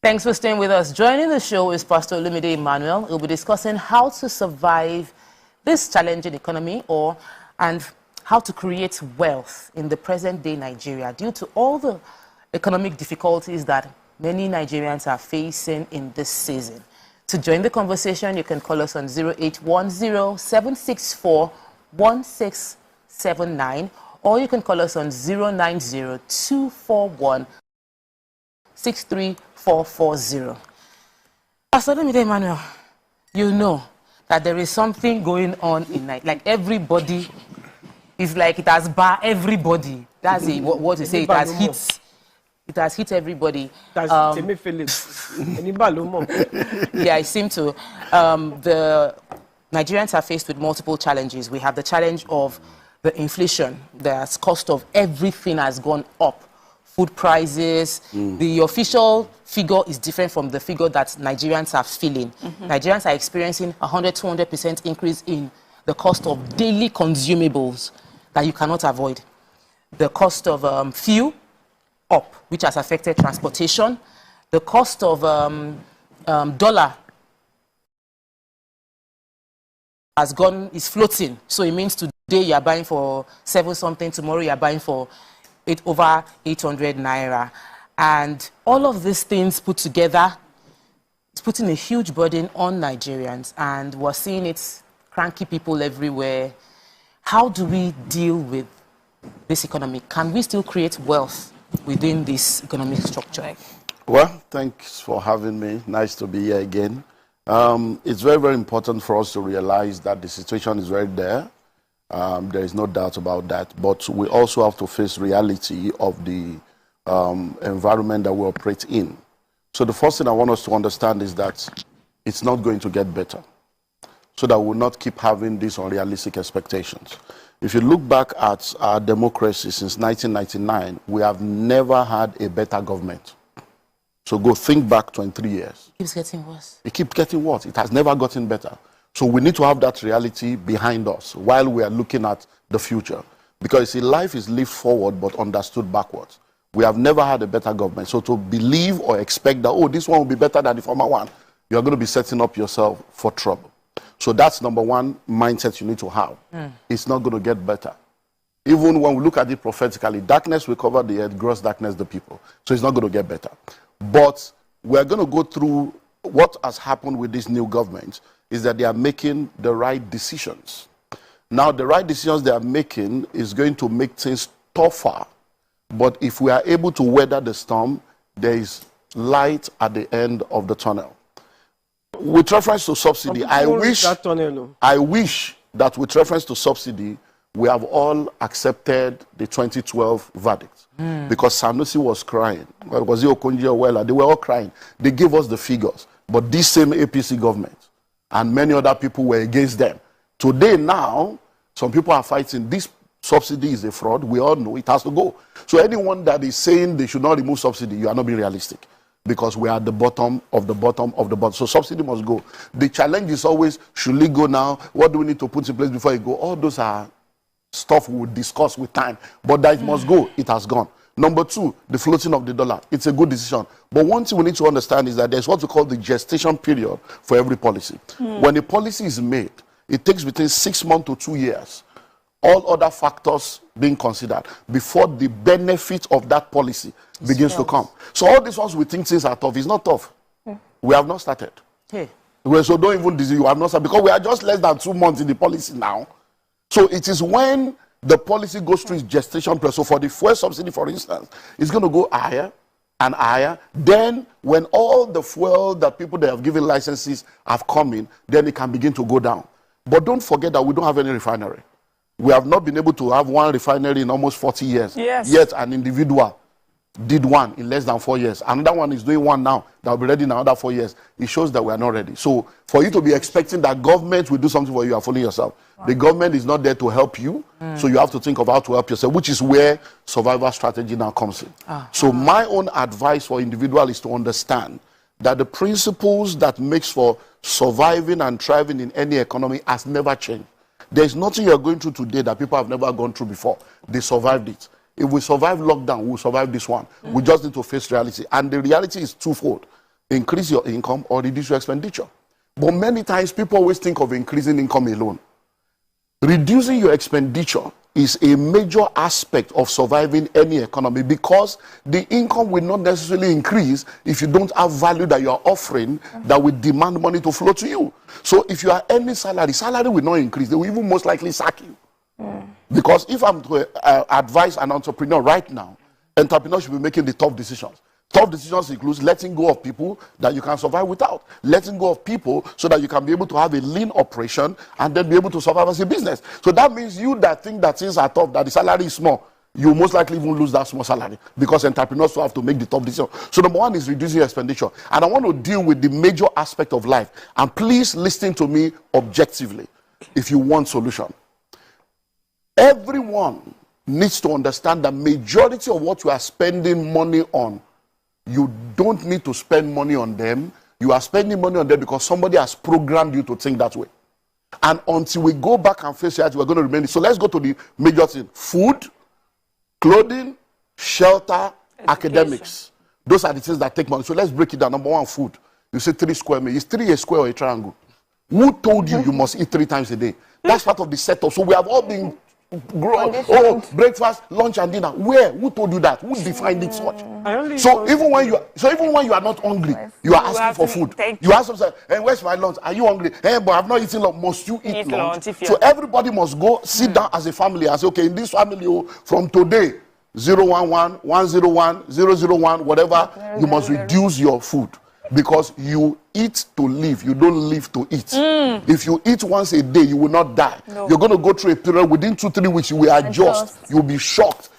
Thanks for staying with us. Joining the show is Pastor Olumide Emmanuel. We'll be discussing how to survive this challenging economy and how to create wealth in the present-day Nigeria due to all the economic difficulties that many Nigerians are facing in this season. To join the conversation, you can call us on 0810-764-1679, or you can call us on 090-241-63440. Pastor Olumide Emmanuel, you know that there is something going on in Nigeria. Like everybody is like it has bar everybody. That's what you say. It has hit. It has hit everybody. Yeah, it seems to. The Nigerians are faced with multiple challenges. We have the challenge of the inflation. The cost of everything has gone up. Food prices. The official figure is different from the figure that Nigerians are feeling. Nigerians are experiencing 100-200% increase in the cost of daily consumables that you cannot avoid. The cost of fuel up, which has affected transportation. The cost of dollar is floating. So it means today you are buying for 7 something, tomorrow you are buying for over 800 naira. And all of these things put together, it's putting a huge burden on Nigerians. And we're seeing it cranky people everywhere. How do we deal with this economy? Can we still create wealth within this economic structure? Well, thanks for having me. Nice to be here again. It's very, very important for us to realize that the situation is right there. There is no doubt about that. But we also have to face reality of the environment that we operate in. So the first thing I want us to understand is that it's not going to get better, so that we'll not keep having these unrealistic expectations. If you look back at our democracy since 1999, we have never had a better government. So go think back 23 years. It keeps getting worse. It keeps getting worse. It has never gotten better. So we need to have that reality behind us while we are looking at the future. Because see, life is lived forward but understood backwards. We have never had a better government. So to believe or expect that, oh, this one will be better than the former one, you're going to be setting up yourself for trouble. So that's number one mindset you need to have. It's not going to get better. Even when we look at it prophetically, darkness will cover the earth, gross darkness the people. So it's not going to get better. But we're going to go through what has happened with this new government is that they are making the right decisions. Now, the right decisions they are making is going to make things tougher. But if we are able to weather the storm, there is light at the end of the tunnel. With reference to subsidy, I wish that with reference to subsidy, we have all accepted the 2012 verdict. Because Sanusi was crying. Well, was it Okonjo Iweala? They were all crying. They gave us the figures. But this same APC government and many other people were against them. Today now, some people are fighting. This subsidy is a fraud. We all know it has to go. So anyone that is saying they should not remove subsidy, you are not being realistic. Because we are at the bottom of the bottom of the bottom. So subsidy must go. The challenge is always, should it go now? What do we need to put in place before it go? All those are stuff we will discuss with time. But that it must go, it has gone. Number two, the floating of the dollar. It's a good decision. But one thing we need to understand is that there's what we call the gestation period for every policy. When a policy is made, it takes between 6 months to 2 years, all other factors being considered, before the benefit of that policy begins to come. So all these ones we think things are tough. It's not tough. We have not started. So don't even disease, you have not started, because we are just less than 2 months in the policy now. So it is when the policy goes through its gestation period. So for the fuel subsidy, for instance, it's going to go higher and higher. Then when all the fuel that people that have given licenses have come in, then it can begin to go down. But don't forget that we don't have any refinery. We have not been able to have one refinery in almost 40 years. Yet an individual did one in less than 4 years. Another one is doing one now that will be ready in another 4 years. It shows that we are not ready. So for you to be expecting that government will do something for you, you are fooling yourself. The government is not there to help you. So you have to think of how to help yourself, which is where survival strategy now comes in. So my own advice for individuals is to understand that the principles that makes for surviving and thriving in any economy has never changed. There's nothing you're going through today that people have never gone through before. They survived it. If we survive lockdown, we'll survive this one. We just need to face reality. And the reality is twofold. increase your income or reduce your expenditure. But many times people always think of increasing income alone. Reducing your expenditure is a major aspect of surviving any economy, because the income will not necessarily increase if you don't have value that you are offering that will demand money to flow to you. So if you are earning salary will not increase. They will even most likely sack you. Because if I'm to advise an entrepreneur right now, entrepreneurs should be making the tough decisions. Tough decisions includes letting go of people that you can survive without. Letting go of people so that you can be able to have a lean operation and then be able to survive as a business. So that means you that think that things are tough, that the salary is small, you most likely even lose that small salary, because entrepreneurs will have to make the tough decision. So number one is reducing your expenditure. And I want to deal with the major aspect of life. And please listen to me objectively if you want solution. Everyone needs to understand that majority of what you are spending money on, you don't need to spend money on them. You are spending money on them because somebody has programmed you to think that way. And until we go back and face reality, we're going to remain. So let's go to the major thing. Food, clothing, shelter, academics. Those are the things that take money. So let's break it down. Number one, food. You say 3 square meters. Is 3 a square or a triangle? Who told you you must eat 3 times a day? That's part of the setup. So we have all been breakfast, lunch, and dinner. Where? Who told you that? Who defined it such? So even when you are not hungry, you are asking for food. You ask them, hey, where's my lunch? Are you hungry? Hey, but I've not eaten lunch. Must you eat lunch? So everybody must go sit down as a family and say, okay, in this family, from today, 011, 101, 001, whatever, you must reduce your food. Because you eat to live, you don't live to eat. If you eat once a day, you will not die. You're going to go through a period within 2-3 weeks, you will adjust. You'll be shocked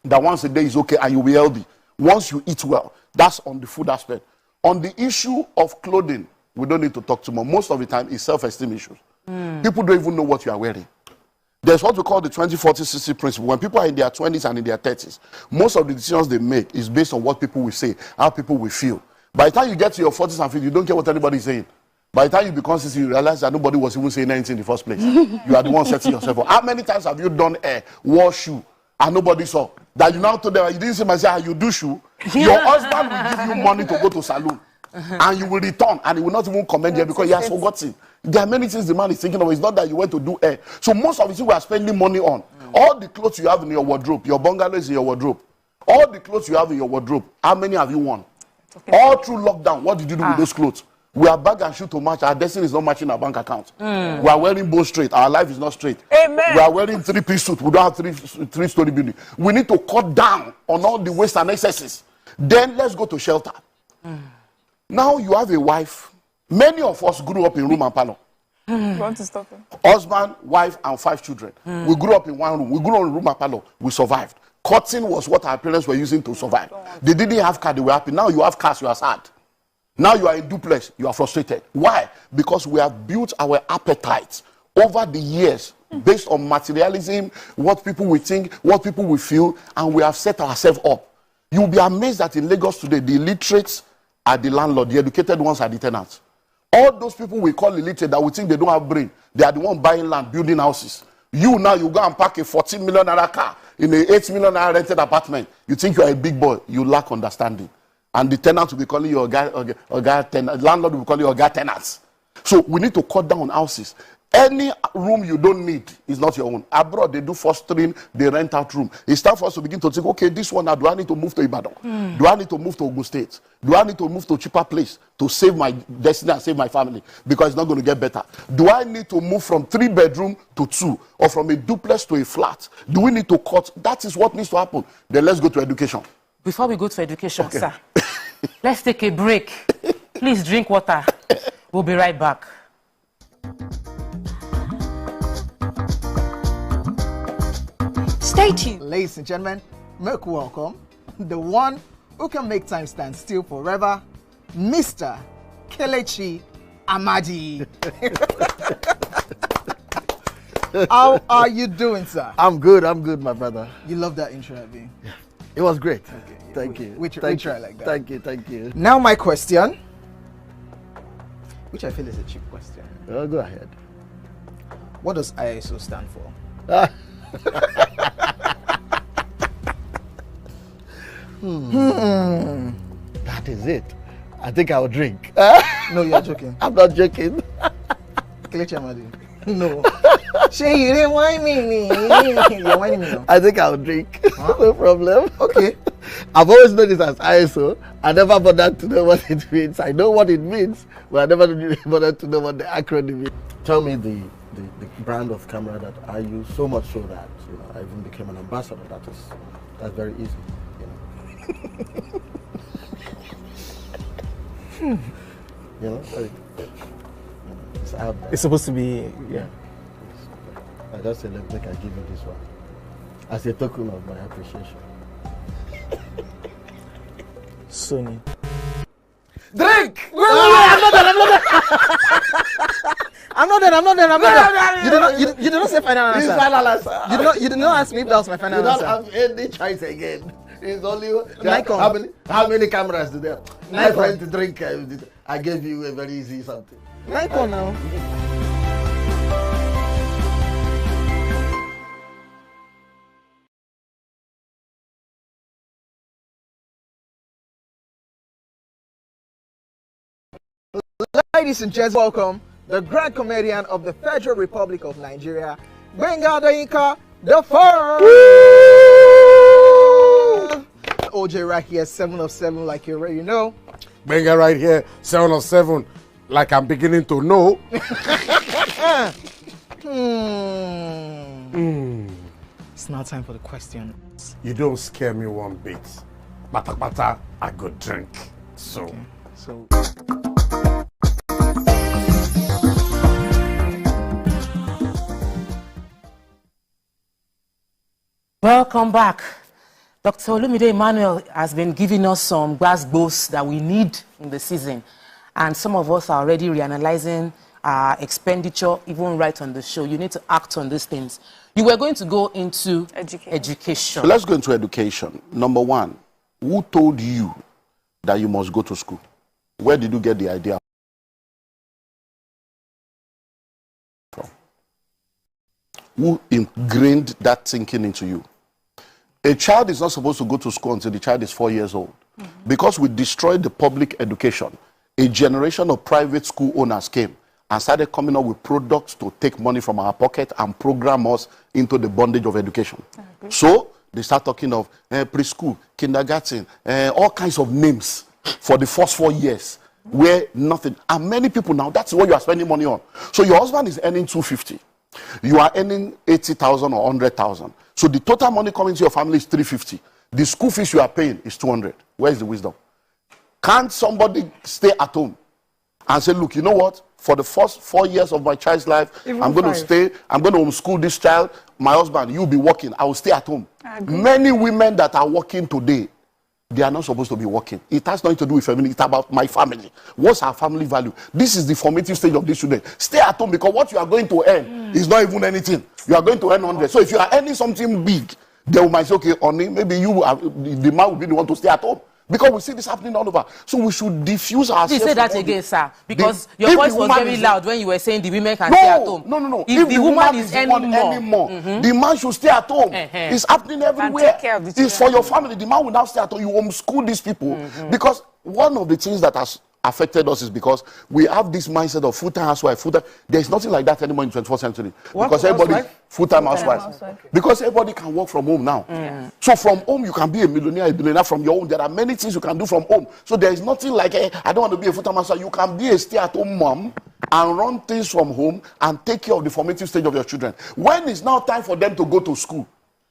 that once a day is okay and you'll be healthy. Once you eat well, that's on the food aspect. On the issue of clothing, we don't need to talk too much. Most of the time, it's self-esteem issues. People don't even know what you are wearing. There's what we call the 20-40-60 principle. When people are in their 20s and in their 30s, most of the decisions they make is based on what people will say, how people will feel. By the time you get to your 40s and 50s, you don't care what anybody is saying. By the time you become 60, you realize that nobody was even saying anything in the first place. You are the one setting yourself up. How many times have you done a wore shoe and nobody saw? That you now told them, you didn't say, myself, you do shoe. Your husband will give you money to go to salon. And you will return and he will not even commend you because he has forgotten. There are many things the man is thinking of. It's not that you went to do hair. So most of the things we are spending money on. All the clothes you have in your wardrobe, your bungalow is in your wardrobe. All the clothes you have in your wardrobe, how many have you worn? All through lockdown, what did you do with those clothes? We are bag and shoe to match. Our destiny is not matching our bank account. We are wearing both straight. Our life is not straight. Amen. We are wearing 3-piece suit. We don't have three-story building. We need to cut down on all the waste and excesses. Then let's go to shelter. Now you have a wife. Many of us grew up in room and parlor. You want to stop him? Husband, wife, and 5 children. We grew up in one room. We grew up in room and parlor. We survived. Cutting was what our parents were using to survive. They didn't have car, they were happy. Now you have cars, you are sad. Now you are in duplex, you are frustrated. Why? Because we have built our appetites over the years based on materialism, what people will think, what people will feel, and we have set ourselves up. You'll be amazed that in Lagos today, the illiterates are the landlord, the educated ones are the tenants. All those people we call illiterate that we think they don't have brain, they are the ones buying land, building houses. You now, you go and park a 14 million naira car in an 8 million naira rented apartment. You think you are a big boy, you lack understanding. And the tenant will be calling you a guy tenant, landlord will be calling you a guy tenants. So we need to cut down on houses. Any room you don't need is not your own. Abroad, they do fostering, they rent out room. It's time for us to begin to think, okay, this one now, do I need to move to Ibadan? Do I need to move to Ogun State? Do I need to move to a cheaper place to save my destiny and save my family? Because it's not going to get better. Do I need to move from 3-bedroom to 2 or from a duplex to a flat? Do we need to cut? That is what needs to happen. Then let's go to education. Before we go to education, sir, let's take a break. Please drink water. We'll be right back. Stay tuned. Ladies and gentlemen, make welcome the one who can make time stand still forever, Mr. Kelechi Amadi. How are you doing, sir? I'm good, my brother. You love that intro, Abby? Yeah. It was great. Okay. Thank you. We try like that. Thank you. Now my question, which I feel is a cheap question. Go ahead. What does ISO stand for? That is it. I think I'll drink. No, you're joking. I'm not joking. Kelechi Amadi. No. Shay, you didn't whine me. You're whining me now. I think I'll drink. No problem. Okay. I've always known this as ISO. I never bothered to know what it means. I know what it means, but I never bothered to know what the acronym is. Tell me the brand of camera that I use, so much so that I even became an ambassador. That's very easy. It's out there. It's supposed to be, yeah. I just said, let me give you this one as a token of my appreciation. Sony. Drink! I'm not done. You did not say final answer. Final answer. You did not ask me if that was my final You don't answer. have any choice again. It's only Nikon. how many cameras do they have? My Nikon. friend to drink. I gave you a very easy something. Nikon now. Ladies and gents, welcome the grand comedian of the Federal Republic of Nigeria, Gbenga Adeyinka the First. OJ right here, 7 of 7, like you already know. Gbenga right here, 7 of 7, like I'm beginning to know. It's now time for the question. You don't scare me one bit. Bata, I go drink. So. Okay. So. Welcome back. Dr. Olumide Emmanuel has been giving us some gbas that we need in the season. And some of us are already reanalyzing our expenditure, even right on the show. You need to act on these things. You were going to go into education. So let's go into education. Number one, who told you that you must go to school? Where did you get the idea from? Who ingrained that thinking into you? A child is not supposed to go to school until the child is 4 years old. Because we destroyed the public education, a generation of private school owners came and started coming up with products to take money from our pocket and program us into the bondage of education. So they start talking of preschool, kindergarten, all kinds of names for the first 4 years where nothing. And many people now, that's what you are spending money on. So your husband is earning 250. You are earning 80,000 or 100,000. So the total money coming to your family is 350. The school fees you are paying is 200. Where is the wisdom? Can't somebody stay at home and say, look, you know what? For the first 4 years of my child's life, I'm going to stay. I'm going to homeschool this child. My husband, you'll be working. I will stay at home. Many women that are working today, they are not supposed to be working. It has nothing to do with family. It's about my family. What's our family value? This is the formative stage of this student. Stay at home because what you are going to earn is not even anything. You are going to earn 100. So if you are earning something big, they might say, okay, honey, maybe you are, the man will be the one to stay at home. Because we see this happening all over. So we should diffuse ourselves. Please say that again, sir. Because your voice was very loud when you were saying the women can stay at home. No. If the woman is earning more, the man should stay at home. It's happening everywhere. Take care of the It's for your family. The man will now stay at home. You homeschool these people. Because one of the things that has affected us is because we have this mindset of full-time housewife. There is nothing like that anymore in the 21st century. Because everybody, full-time housewife. Because everybody can work from home now. So from home, you can be a millionaire, a billionaire from your home. There are many things you can do from home. So there is nothing like, I don't want to be a full-time housewife. You can be a stay-at-home mom and run things from home and take care of the formative stage of your children. When it's now time for them to go to school,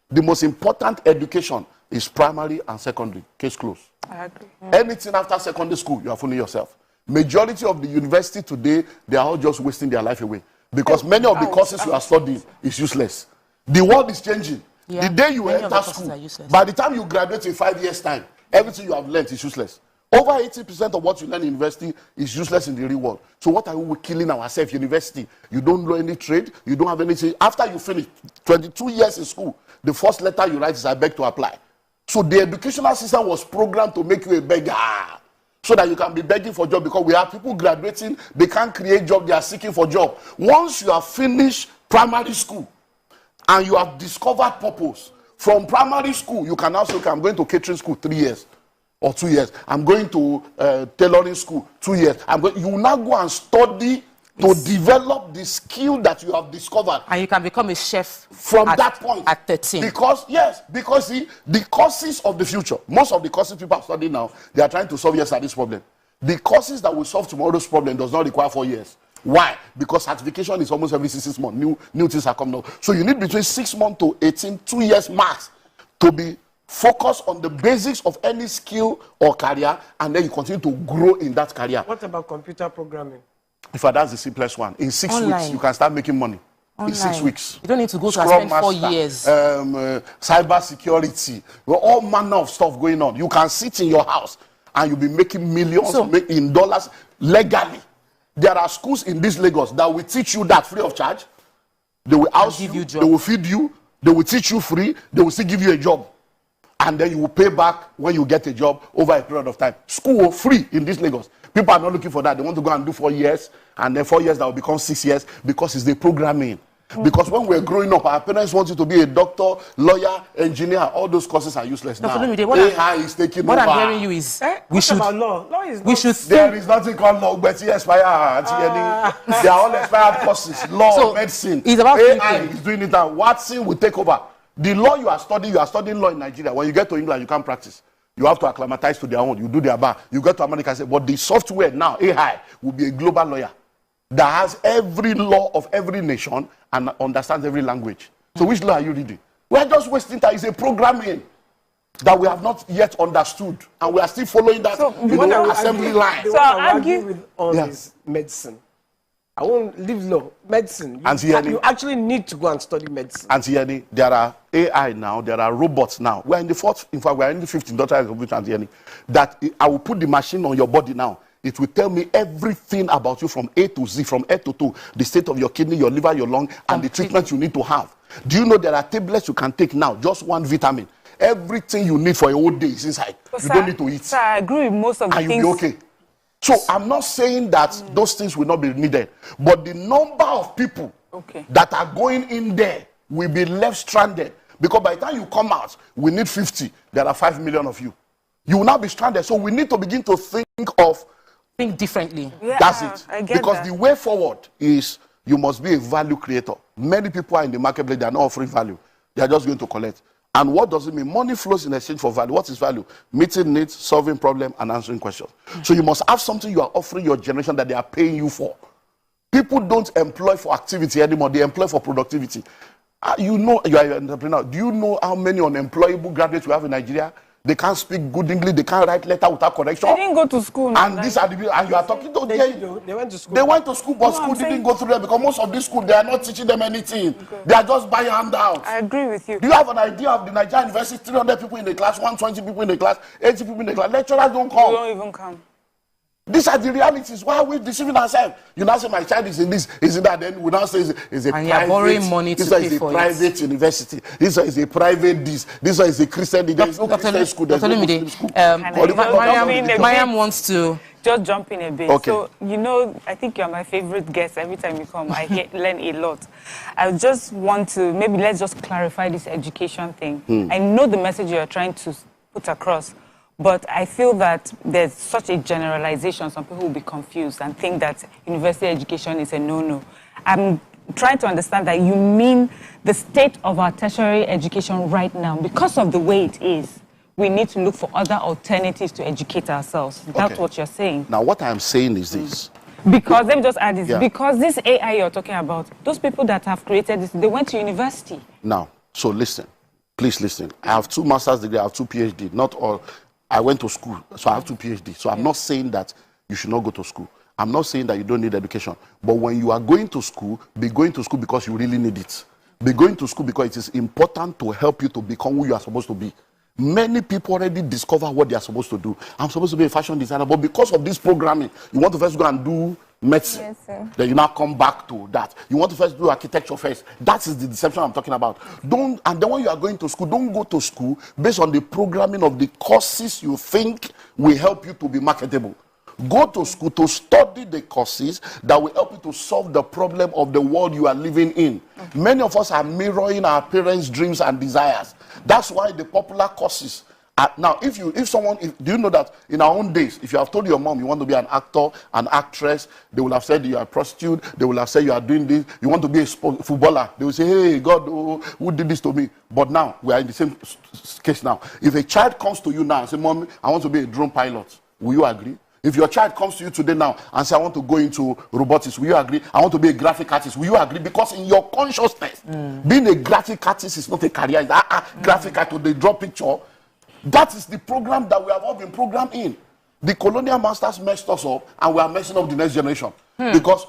the most important education is primary and secondary. Case closed. I agree. Anything after secondary school, you are fooling yourself. Majority of the university today, they are all just wasting their life away. Because many of the courses you are studying is useless. The world is changing. The day you enter school, by the time you graduate in 5 years' time, everything you have learned is useless. Over 80% of what you learn in university is useless in the real world. So what are we killing ourselves? University, you don't know any trade, you don't have anything. After you finish 22 years in school, the first letter you write is, I beg to apply. So the educational system was programmed to make you a beggar, so that you can be begging for job, because we have people graduating, they can't create job, they are seeking for job. Once you have finished primary school and you have discovered purpose, from primary school, you can now say, okay, I'm going to catering school 3 years. or 2 years. I'm going to tailoring school, 2 years. You will now go and study to develop the skill that you have discovered. And you can become a chef from that point. At 13. Because see, the courses of the future, most of the courses people are studying now, they are trying to solve yesterday's problem. The courses that will solve tomorrow's problem does not require 4 years. Why? Because certification is almost every 6 months. New things are coming out. So you need between 6 months to 18, 2 years max to be focused on the basics of any skill or career, and then you continue to grow in that career. What about computer programming? In fact, that's the simplest one. In 6 weeks, you can start making money. Online. In 6 weeks. You don't need to go to spend 4 years. Cyber security. All manner of stuff going on. You can sit in your house and you'll be making millions in dollars legally. There are schools in this Lagos that will teach you that free of charge. They will house you, they will feed you, they will teach you free, they will still give you a job. And then you will pay back when you get a job over a period of time. School free in this Lagos. People are not looking for that. They want to go and do 4 years, and then 4 years that will become 6 years because it's the programming. Because when we're growing up, our parents want you to be a doctor, lawyer, engineer. All those courses are useless now. AI is taking over. What I'm hearing you is we should about law. Law is there is nothing called law, but it's expired. They are all expired courses. Law, medicine. It's about AI is doing it now. Watson will take over. The law you are studying law in Nigeria. When you get to England, you can't practice. You have to acclimatize to their own. You do their bar. You get to America and say, but the software now, AI, will be a global lawyer that has every law of every nation and understands every language. So which law are you reading? We are just wasting time. It's a programming that we have not yet understood. And we are still following that assembly line. So I argue with all this medicine. I won't leave law. Medicine. You actually need to go and study medicine. Auntie Yenny, there are AI now, there are robots now. We are in the fourth, in fact, we are in the 15th industrial revolution, Auntie Yenny, that I will put the machine on your body now. It will tell me everything about you from A to Z, from A to Z, the state of your kidney, your liver, your lung, and the treatment you need to have. Do you know there are tablets you can take now, just one vitamin? Everything you need for a whole day is inside. You don't need to eat. Sir, I agree with most of the things. And you'll be okay. So I'm not saying that those things will not be needed, but the number of people that are going in there will be left stranded, because by the time you come out, we need 50. There are 5 million of you. You will not be stranded. So we need to begin to think differently. Yeah, that's it. I get because that. the way forward is you must be a value creator. Many people are in the marketplace, they are not offering value. They are just going to collect. And what does it mean? Money flows in exchange for value. What is value? Meeting needs, solving problems, and answering questions. So you must have something you are offering your generation that they are paying you for. People don't employ for activity anymore. They employ for productivity. You know, you are an entrepreneur. Do you know how many unemployable graduates we have in Nigeria? They can't speak good English. They can't write letter without correction. They didn't go to school. And these are the and you are talking to they went to school. They went to school, but school didn't go through them, because most of these schools, they are not teaching them anything. They are just buying handouts. I agree with you. Do you have an idea of the Nigerian university? 300 people in the class, 120 people in the class, 80 people in the class. Lecturers don't come. They don't even come. These are the realities. Why are we deceiving ourselves? You now say my child is in this, is in that. Then we now say it's a and private. Borrowing money to pay for private university. This one is a private this. This one is a Christian. There is no Christian school. There's no Muslim school. Mariam wants to just jump in a bit. Okay. So, you know, I think you're my favorite guest. Every time you come, I learn a lot. I just want to, maybe let's just clarify this education thing. I know the message you're trying to put across, but I feel that there's such a generalization. Some people will be confused and think that university education is a no-no. I'm trying to understand that you mean the state of our tertiary education right now, because of the way it is, we need to look for other alternatives to educate ourselves. That's what you're saying. Now, what I'm saying is this. Because, let me just add this, because this AI you're talking about, those people that have created this, they went to university. Now, so listen, please listen. I have 2 master's degrees, I have 2 PhD, not all. I went to school, so I have 2 PhD. So I'm not saying that you should not go to school. I'm not saying that you don't need education. But when you are going to school, be going to school because you really need it. Be going to school because it is important to help you to become who you are supposed to be. Many people already discover what they are supposed to do. I'm supposed to be a fashion designer, but because of this programming, you want to first go and do medicine. Yes, sir. Then you now come back to that. You want to first do architecture first. That is the deception I'm talking about. And then when you are going to school, don't go to school based on the programming of the courses you think will help you to be marketable. Go to school to study the courses that will help you to solve the problem of the world you are living in. Many of us are mirroring our parents' dreams and desires. That's why the popular courses Now, do you know that in our own days, if you have told your mom you want to be an actor, an actress, they will have said you are a prostitute, they will have said you are doing this, you want to be a footballer, they will say, hey, God, who did this to me? But now, we are in the same case now. If a child comes to you now and say, Mommy, I want to be a drone pilot, will you agree? If your child comes to you today now and say, I want to go into robotics, will you agree? I want to be a graphic artist, will you agree? Because in your consciousness, being a graphic artist is not a career. It's graphic artist, they draw picture. That is the program that we have all been programmed in. The colonial masters messed us up, and we are messing up the next generation. Because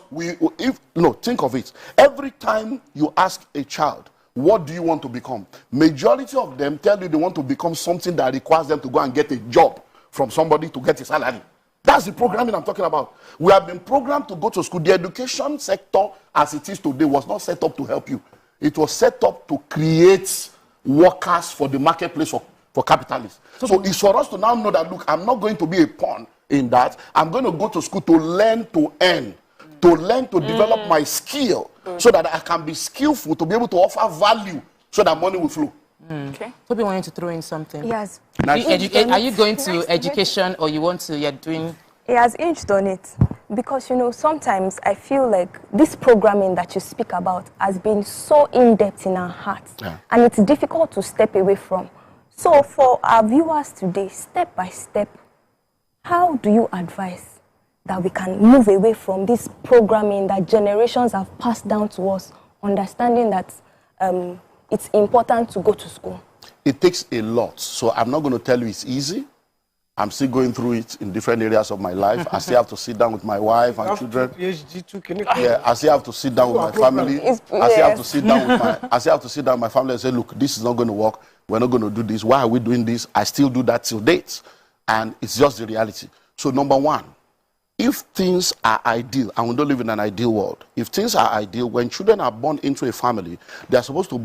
think of it. Every time you ask a child, what do you want to become? Majority of them tell you they want to become something that requires them to go and get a job from somebody to get a salary. That's the programming I'm talking about. We have been programmed to go to school. The education sector, as it is today, was not set up to help you. It was set up to create workers for the marketplace for capitalists. So it's for us to now know that, look, I'm not going to be a pawn in that. I'm going to go to school to learn to earn, to learn to develop my skill so that I can be skillful, to be able to offer value so that money will flow. Okay. Toby wanted to throw in something. Yes. Are you going to education or you're doing? He has hinged on it. Because, sometimes I feel like this programming that you speak about has been so in-depth in our hearts. Yeah. And it's difficult to step away from. So for our viewers today, step by step, how do you advise that we can move away from this programming that generations have passed down to us, understanding that it's important to go to school? It takes a lot. So I'm not going to tell you it's easy. I'm still going through it in different areas of my life. I still have to sit down with my wife and children. Yeah, I still have to sit down with my family. I still have to sit down with my family and say, look, this is not going to work. We're not going to do this. Why are we doing this? I still do that till date. And it's just the reality. So number one, if things are ideal, and we don't live in an ideal world, if things are ideal, when children are born into a family, they are supposed to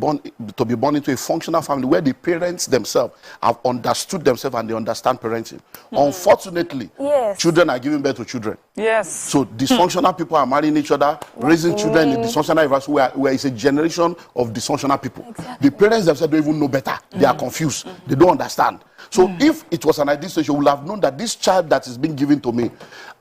be born into a functional family where the parents themselves have understood themselves and they understand parenting. Unfortunately, children are giving birth to children. Yes. So dysfunctional people are marrying each other, raising children in dysfunctional environments where it's a generation of dysfunctional people. Exactly. The parents themselves don't even know better. They are confused. They don't understand. So if it was an ideal situation, you would have known that this child that is being given to me,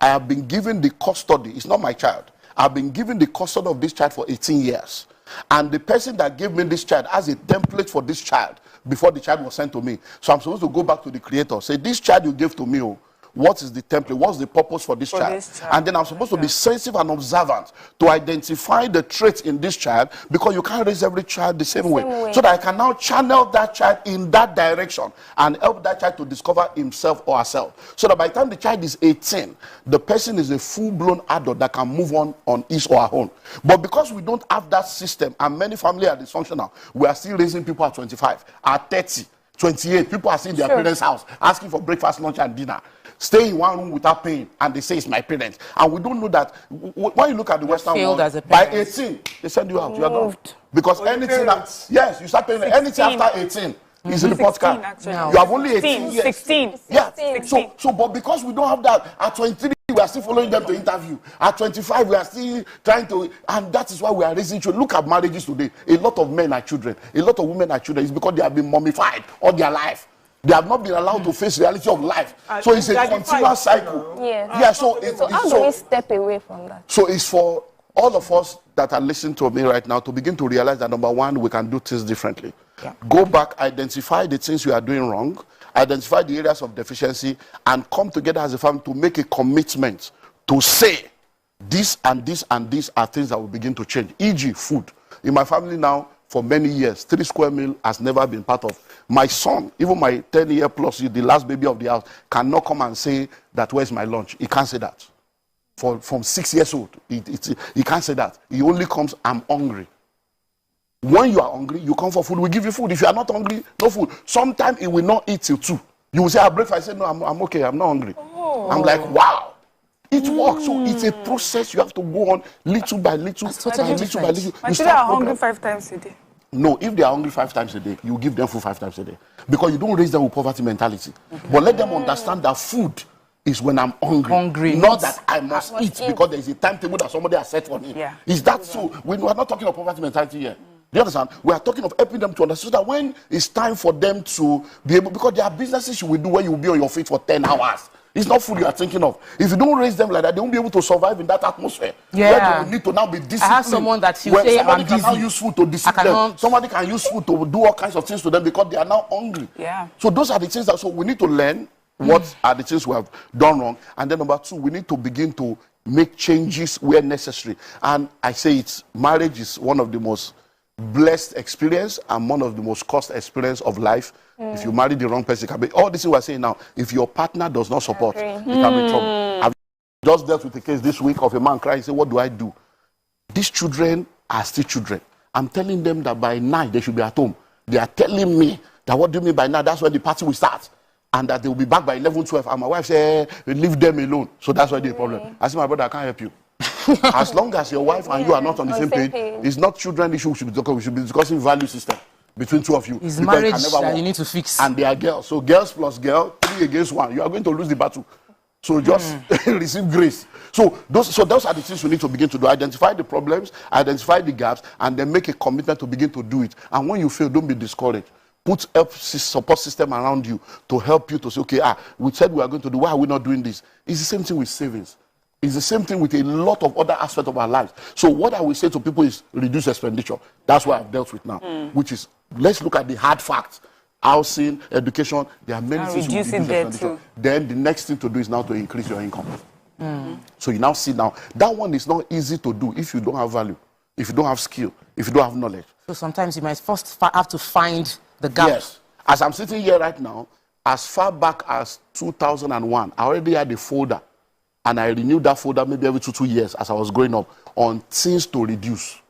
I have been given the custody. It's not my child. I've been given the custody of this child for 18 years. And the person that gave me this child has a template for this child before the child was sent to me. So I'm supposed to go back to the creator, say, this child you gave to me, what is the template? What's the purpose for this child? And then I'm supposed to be sensitive and observant to identify the traits in this child, because you can't raise every child the same way. So that I can now channel that child in that direction and help that child to discover himself or herself. So that by the time the child is 18, the person is a full-blown adult that can move on his or her own. But because we don't have that system, and many families are dysfunctional, we are still raising people at 25, at 30, 28. People are still in their parents' house asking for breakfast, lunch, and dinner. Stay in one room without paying, and they say it's my parents. And we don't know that. When you look at the Western world, by 18, they send you out. You are gone. Because anything that, yes, you start paying anything after 18 is in the podcast. You have only 18 years. 16. Yeah. So, but because we don't have that, at 23, we are still following them to interview. At 25, we are still trying to, and that is why we are raising children. Look at marriages today. A lot of men are children. A lot of women are children. It's because they have been mummified all their life. They have not been allowed to face the reality of life. So it's a continuous cycle. So how do we step away from that? So it's for all of us that are listening to me right now to begin to realize that, number one, we can do things differently. Go back, identify the things you are doing wrong, identify the areas of deficiency, and come together as a family to make a commitment to say this and this and these are things that will begin to change. E.g., food. In my family now, for many years, 3 square meal has never been part of. My son, even my 10-year plus, the last baby of the house, cannot come and say that, where's my lunch? He can't say that. From 6 years old, he can't say that. He only comes, I'm hungry. When you are hungry, you come for food, we give you food. If you are not hungry, no food. Sometimes he will not eat till 2. You will say, I'll breakfast. I say, no, I'm okay, I'm not hungry. I'm like, wow. It works. So it's a process you have to go on little by little. Little by little. My children are hungry 5 times a day. No, if they are hungry 5 times a day, you give them food 5 times a day. Because you don't raise them with poverty mentality. But let them understand that food is when I'm hungry. Not that I must eat because there is a timetable that somebody has set for me. Is that so? We are not talking of poverty mentality here. Do you understand? We are talking of helping them to understand so that when it's time for them to be able, because there are businesses you will do where you will be on your feet for 10 hours. It's not food you are thinking of. If you don't raise them like that, they won't be able to survive in that atmosphere. Yeah. Where they will need to now be disciplined. I have someone that you say somebody I'm can busy. now use food to discipline them. Somebody can use food to do all kinds of things to them because they are now hungry. Yeah. So those are the things that, so we need to learn what are the things we have done wrong. And then number 2, we need to begin to make changes where necessary. And I say marriage is one of the most blessed experience and one of the most cost experience of life. If you marry the wrong person, it can be all this we're saying now. If your partner does not support, it can be trouble. I've just dealt with a case this week of a man crying. He said, what do I do? These children are still children. I'm telling them that by 9 they should be at home. They are telling me that what do you mean by 9? That's when the party will start. And that they will be back by 11, 12. And my wife said, leave them alone. So that's why the problem. I said, my brother, I can't help you. As long as your wife and you are not on the same page, it's not children issue we should be talking. We should be discussing value system between 2 of you. It's marriage that you need to fix. And they are girls. So girls plus girl, 3 against 1. You are going to lose the battle. So just receive grace. So those are the things we need to begin to do. Identify the problems, identify the gaps, and then make a commitment to begin to do it. And when you fail, don't be discouraged. Put a support system around you to help you to say, okay, we said we are going to do, why are we not doing this? It's the same thing with savings. It's the same thing with a lot of other aspects of our lives. So what I will say to people is reduce expenditure. That's what I've dealt with now, which is, let's look at the hard facts. Housing, education, there are many things to reduce expenditure. Then the next thing to do is now to increase your income. So you now see now, that one is not easy to do if you don't have value, if you don't have skill, if you don't have knowledge. So sometimes you might first have to find the gap. Yes. As I'm sitting here right now, as far back as 2001, I already had a folder. And I renewed that folder maybe every 2 years as I was growing up on things to reduce.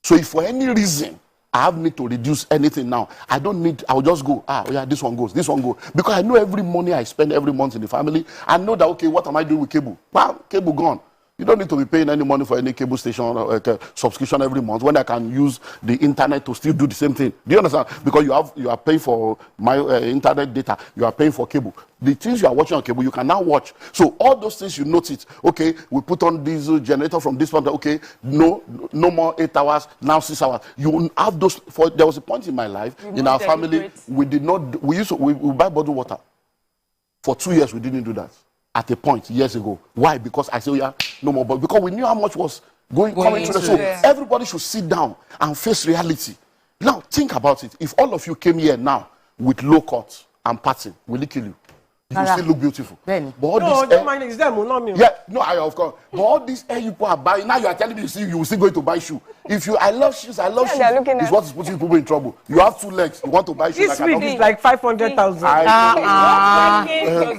So if for any reason I have need to reduce anything now, I don't need, I'll just go, yeah, this one goes. Because I know every money I spend every month in the family, I know that, okay, what am I doing with cable? Well, cable gone. You don't need to be paying any money for any cable station or subscription every month when I can use the internet to still do the same thing. Do you understand? Because you are paying for my internet data, you are paying for cable. The things you are watching on cable, you can now watch. So all those things you notice, okay, we put on diesel generator from this one, okay, no more 8 hours, now 6 hours. You have those. There was a point in my life, in our family, we buy bottled water. For 2 years, we didn't do that. At a point years ago. Why? Because I said, yeah, no more. But because we knew how much was coming to the show. Everybody should sit down and face reality. Now, think about it. If all of you came here now with low cuts and pattern, will it kill you? You will still look beautiful. But all don't mind, it's them, not me. Yeah, no, of course. But all these hair you people are buying, now you are telling me you will still going to buy shoes. I love shoes. It's what is putting people in trouble. You have 2 legs, you want to buy shoes. This week is like 500,000. Does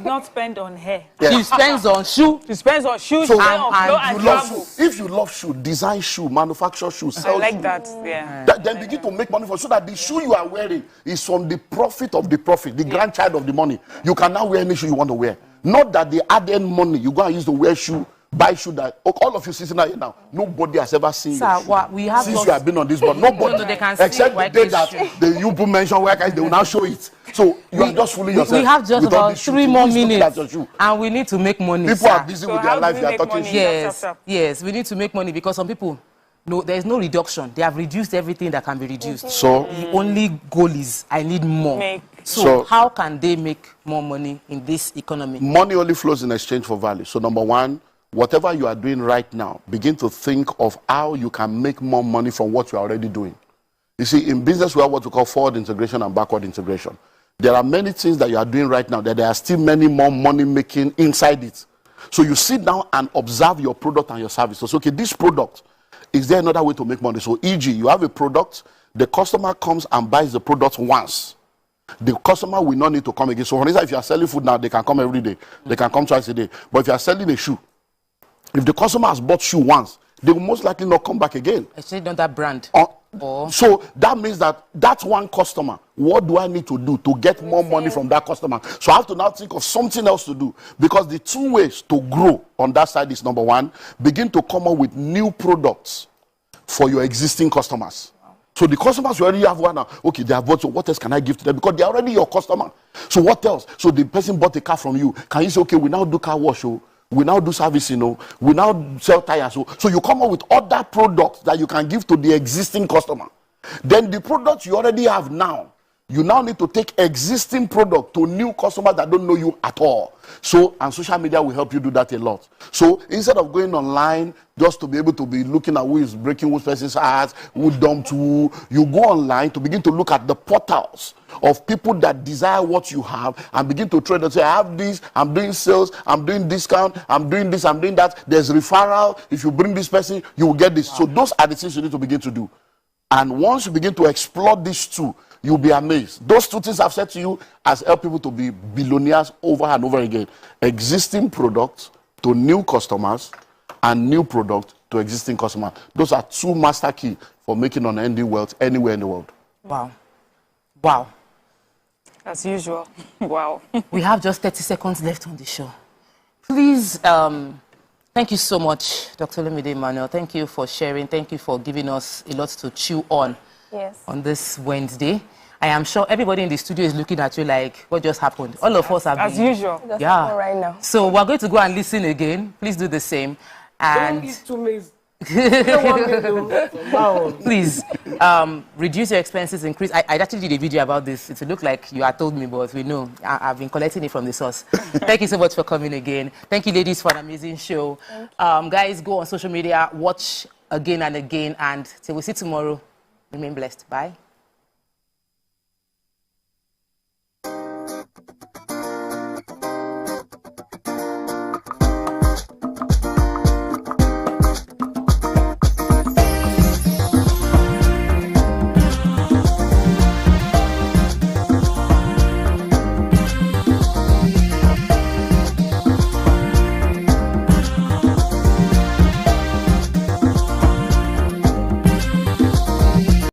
not spend on hair. Yeah. She spends on shoe. She spends on shoes. So, and you love shoe. If you love shoe, design shoe, manufacture shoes, sell I like shoe. that. Yeah. Then begin to make money for so that the shoe you are wearing is from the profit of the profit, the grandchild of the money. You can now wear any shoe you want to wear. Not that they add in money. You go and use to wear shoe, buy shoe that all of you sitting here now. Nobody has ever seen Sir, you. Since you have been on this board, nobody except the day that the you mention where guys they will now show it. So you are just fooling yourself. We have just about 3 more minutes, and we need to make money. People are busy with their life. They are talking. Yes, we need to make money because some people. No, there is no reduction. They have reduced everything that can be reduced. So the only goal is I need more. So how can they make more money in this economy? Money only flows in exchange for value. So number 1, whatever you are doing right now, begin to think of how you can make more money from what you are already doing. You see, in business we have what we call forward integration and backward integration. There are many things that you are doing right now that there are still many more money making inside it. So you sit down and observe your product and your service. So okay, this product, is there another way to make money? So e.g., you have a product, the customer comes and buys the product once. The customer will not need to come again. So for instance, if you are selling food now, they can come every day. They can come twice a day. But if you are selling a shoe, if the customer has bought shoe once, they will most likely not come back again. Actually, not that brand. So that means that one customer, what do I need to do to get more money from that customer? So I have to now think of something else to do. Because the 2 ways to grow on that side is number 1, begin to come up with new products for your existing customers. So the customers you already have one now. Okay, they have bought, so what else can I give to them? Because they're already your customer. So what else? So the person bought a car from you. Can you say, okay, we now do car wash, we now do servicing, we now sell tires. So you come up with other products that you can give to the existing customer. Then the product you already have now, you now need to take existing product to new customers that don't know you at all. So, and social media will help you do that a lot. So, instead of going online just to be able to be looking at who is breaking whose person's heart, who dumped who, you go online to begin to look at the portals of people that desire what you have and begin to trade and say, I have this, I'm doing sales, I'm doing discount, I'm doing this, I'm doing that. There's referral. If you bring this person, you will get this. Wow. So, those are the things you need to begin to do. And once you begin to explore these two, you'll be amazed. Those two things I've said to you has helped people to be billionaires over and over again. Existing products to new customers and new product to existing customers. Those are two master keys for making unending wealth anywhere in the world. Wow. Wow. As usual. Wow. We have just 30 seconds left on the show. Please, thank you so much, Dr. Olumide Emmanuel. Thank you for sharing. Thank you for giving us a lot to chew on. Yes. On this Wednesday. I am sure everybody in the studio is looking at you like, what just happened? All of us have as usual. Yeah. Right now. So we're going to go and listen again. Please do the same. And don't eat too much. Please reduce your expenses, increase. I actually did a video about this. It looked like you had told me, but we know I've been collecting it from the source. Thank you so much for coming again. Thank you, ladies, for an amazing show. Guys, go on social media, watch again and again, and till we see tomorrow. Remain blessed. Bye.